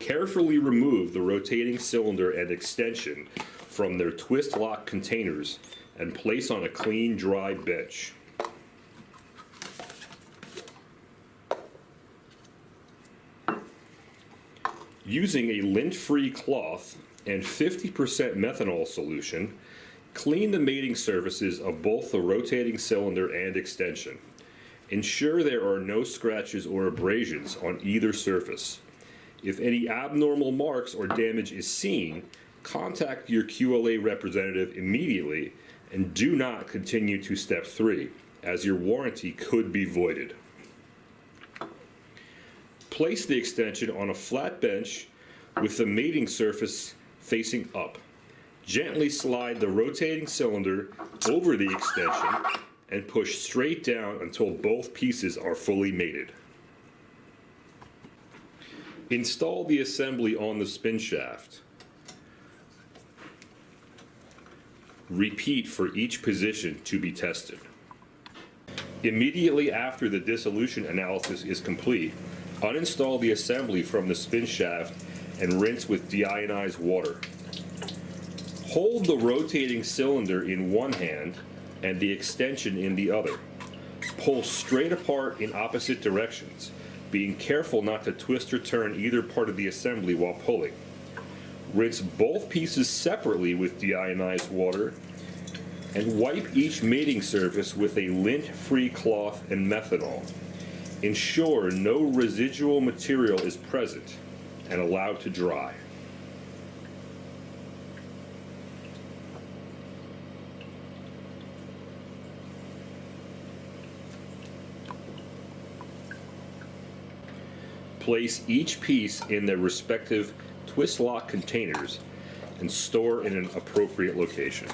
Carefully remove the rotating cylinder and extension from their twist lock containers and place on a clean, dry bench. Using a lint-free cloth and 50% methanol solution, clean the mating surfaces of both the rotating cylinder and extension. Ensure there are no scratches or abrasions on either surface. If any abnormal marks or damage is seen, contact your QLA representative immediately and do not continue to step 3, as your warranty could be voided. Place the extension on a flat bench with the mating surface facing up. Gently slide the rotating cylinder over the extension and push straight down until both pieces are fully mated. Install the assembly on the spin shaft. Repeat for each position to be tested. Immediately after the dissolution analysis is complete, uninstall the assembly from the spin shaft and rinse with deionized water. Hold the rotating cylinder in one hand and the extension in the other. Pull straight apart in opposite directions, being careful not to twist or turn either part of the assembly while pulling. Rinse both pieces separately with deionized water and wipe each mating surface with a lint-free cloth and methanol. Ensure no residual material is present and allow to dry. Place each piece in their respective twist lock containers and store in an appropriate location.